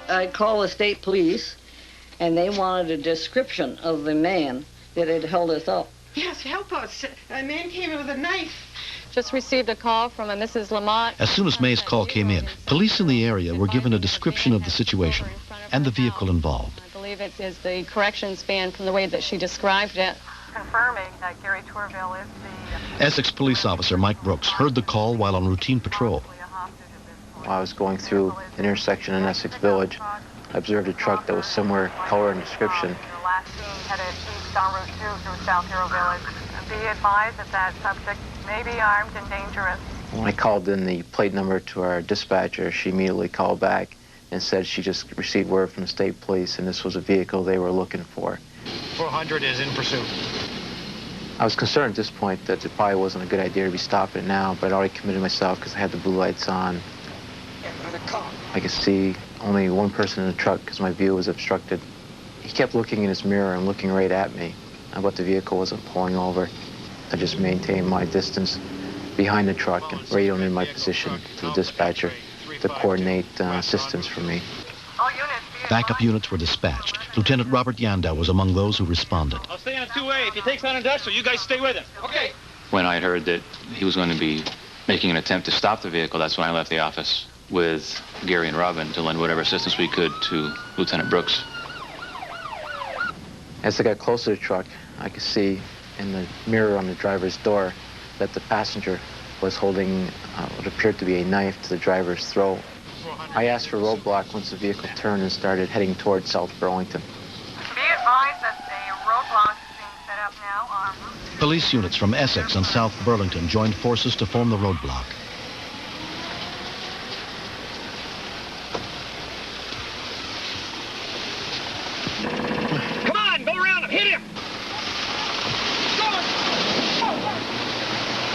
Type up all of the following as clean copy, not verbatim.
I called the state police, and they wanted a description of the man that had held us up. Yes, help us. A man came in with a knife. Just received a call from a Mrs. Lamont. As soon as May's call came in, police in the area were given a description of the situation and the vehicle involved. I believe it is the corrections van from the way that she described it. Confirming that Gary Tourville is the... Essex police officer Mike Brooks heard the call while on routine patrol. While I was going through an intersection in Essex Village, I observed a truck that was similar color and description. Last seen headed east on Route 2 through South Hero Village. Be advised that that subject may be armed and dangerous. When I called in the plate number to our dispatcher, she immediately called back and said she just received word from the state police and this was a vehicle they were looking for. 400 is in pursuit. I was concerned at this point that it probably wasn't a good idea to be stopping it now, but I'd already committed myself because I had the blue lights on. I could see only one person in the truck because my view was obstructed. He kept looking in his mirror and looking right at me. But the vehicle wasn't pulling over. I just maintained my distance behind the truck and radioed in my position to the dispatcher to coordinate assistance for me. Backup units were dispatched. Lieutenant Robert Yandow was among those who responded. I'll stay on 2A. If he takes on industrial, you guys stay with him. Okay. When I heard that he was going to be making an attempt to stop the vehicle, that's when I left the office with Gary and Robin to lend whatever assistance we could to Lieutenant Brooks. As I got closer to the truck, I could see in the mirror on the driver's door that the passenger was holding what appeared to be a knife to the driver's throat. I asked for a roadblock once the vehicle turned and started heading towards South Burlington. Be advised that a roadblock is being set up now on Route 2. Police units from Essex and South Burlington joined forces to form the roadblock. Come on, go around him. Hit him.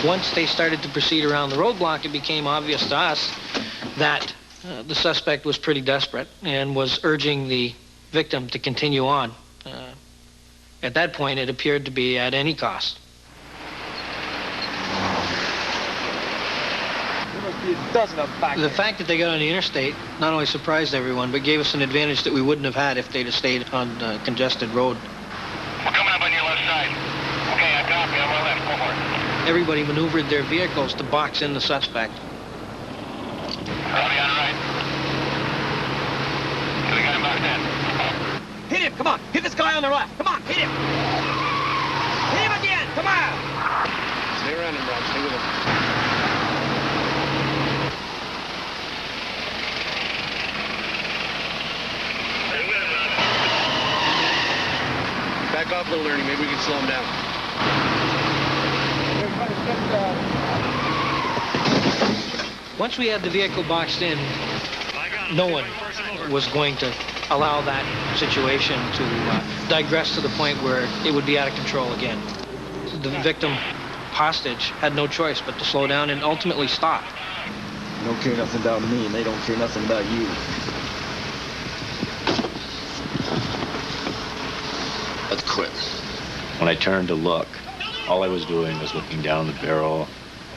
Once they started to proceed around the roadblock, it became obvious to us that the suspect was pretty desperate and was urging the victim to continue on. At that point, it appeared to be at any cost. The fact that they got on the interstate not only surprised everyone, but gave us an advantage that we wouldn't have had if they'd have stayed on a congested road. We're coming up on your left side. Okay, I copy. I'm on left. Go for it. Everybody maneuvered their vehicles to box in the suspect. Copy on right. We got him boxed in. Hit him. Come on. Hit this guy on the left. Come on. Hit him. Hit him again. Come on. Stay around him, Rob. Stay with him. Back off a little, Ernie. Maybe we can slow him down. Once we had the vehicle boxed in, no one was going to allow that situation to digress to the point where it would be out of control again. The victim hostage had no choice but to slow down and ultimately stop. They don't care nothing about me, and they don't care nothing about you. Let's quit. When I turned to look, all I was doing was looking down the barrel of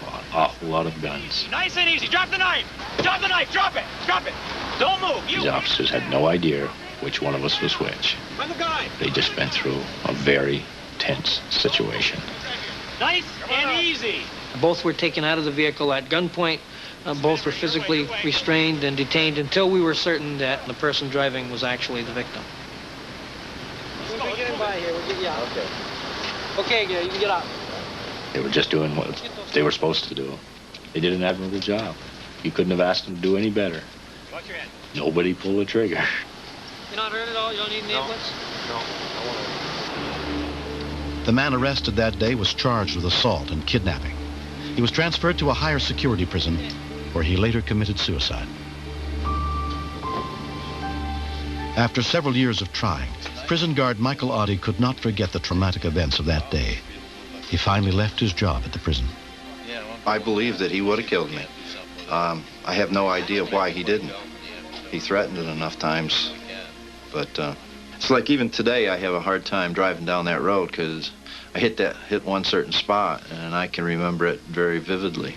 an awful lot of guns. Nice and easy. Drop the knife. Drop the knife. Drop it. Drop it. Don't move. These officers had no idea which one of us was which. They just went through a very tense situation. Nice and easy. Both were taken out of the vehicle at gunpoint. Both were physically restrained and detained until we were certain that the person driving was actually the victim. We'll be getting by here. We'll get you out. Okay. Okay, you can get out. They were just doing what they were supposed to do. They did an admirable job. You couldn't have asked them to do any better. Watch your head. Nobody pulled the trigger. You're not hurt at all? You don't need an ambulance? No. The man arrested that day was charged with assault and kidnapping. He was transferred to a higher security prison where he later committed suicide. After several years of trying, prison guard Michael Oddie could not forget the traumatic events of that day. He finally left his job at the prison. I believe that he would have killed me. I have no idea why he didn't. He threatened it enough times. But it's like even today I have a hard time driving down that road because I hit one certain spot and I can remember it very vividly.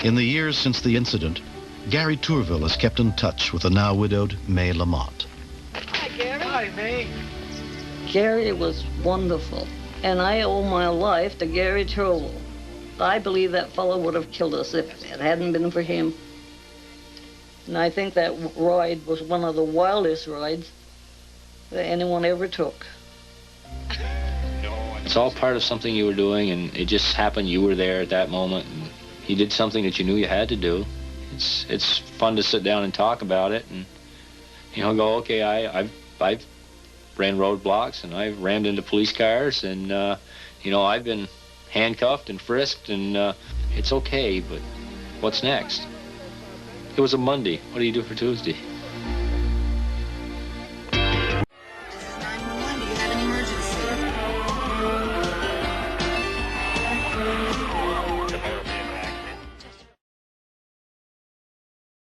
In the years since the incident, Gary Tourville has kept in touch with the now widowed May Lamont. Hi, Gary. Hi, May. Gary was wonderful, and I owe my life to Gary Tourville. I believe that fellow would have killed us if it hadn't been for him. And I think that ride was one of the wildest rides that anyone ever took. It's all part of something you were doing, and it just happened you were there at that moment, and you did something that you knew you had to do. It's fun to sit down and talk about it, and go, okay, I've ran roadblocks, and I've rammed into police cars, and I've been handcuffed and frisked, and it's okay, but what's next? It was a Monday. What do you do for Tuesday?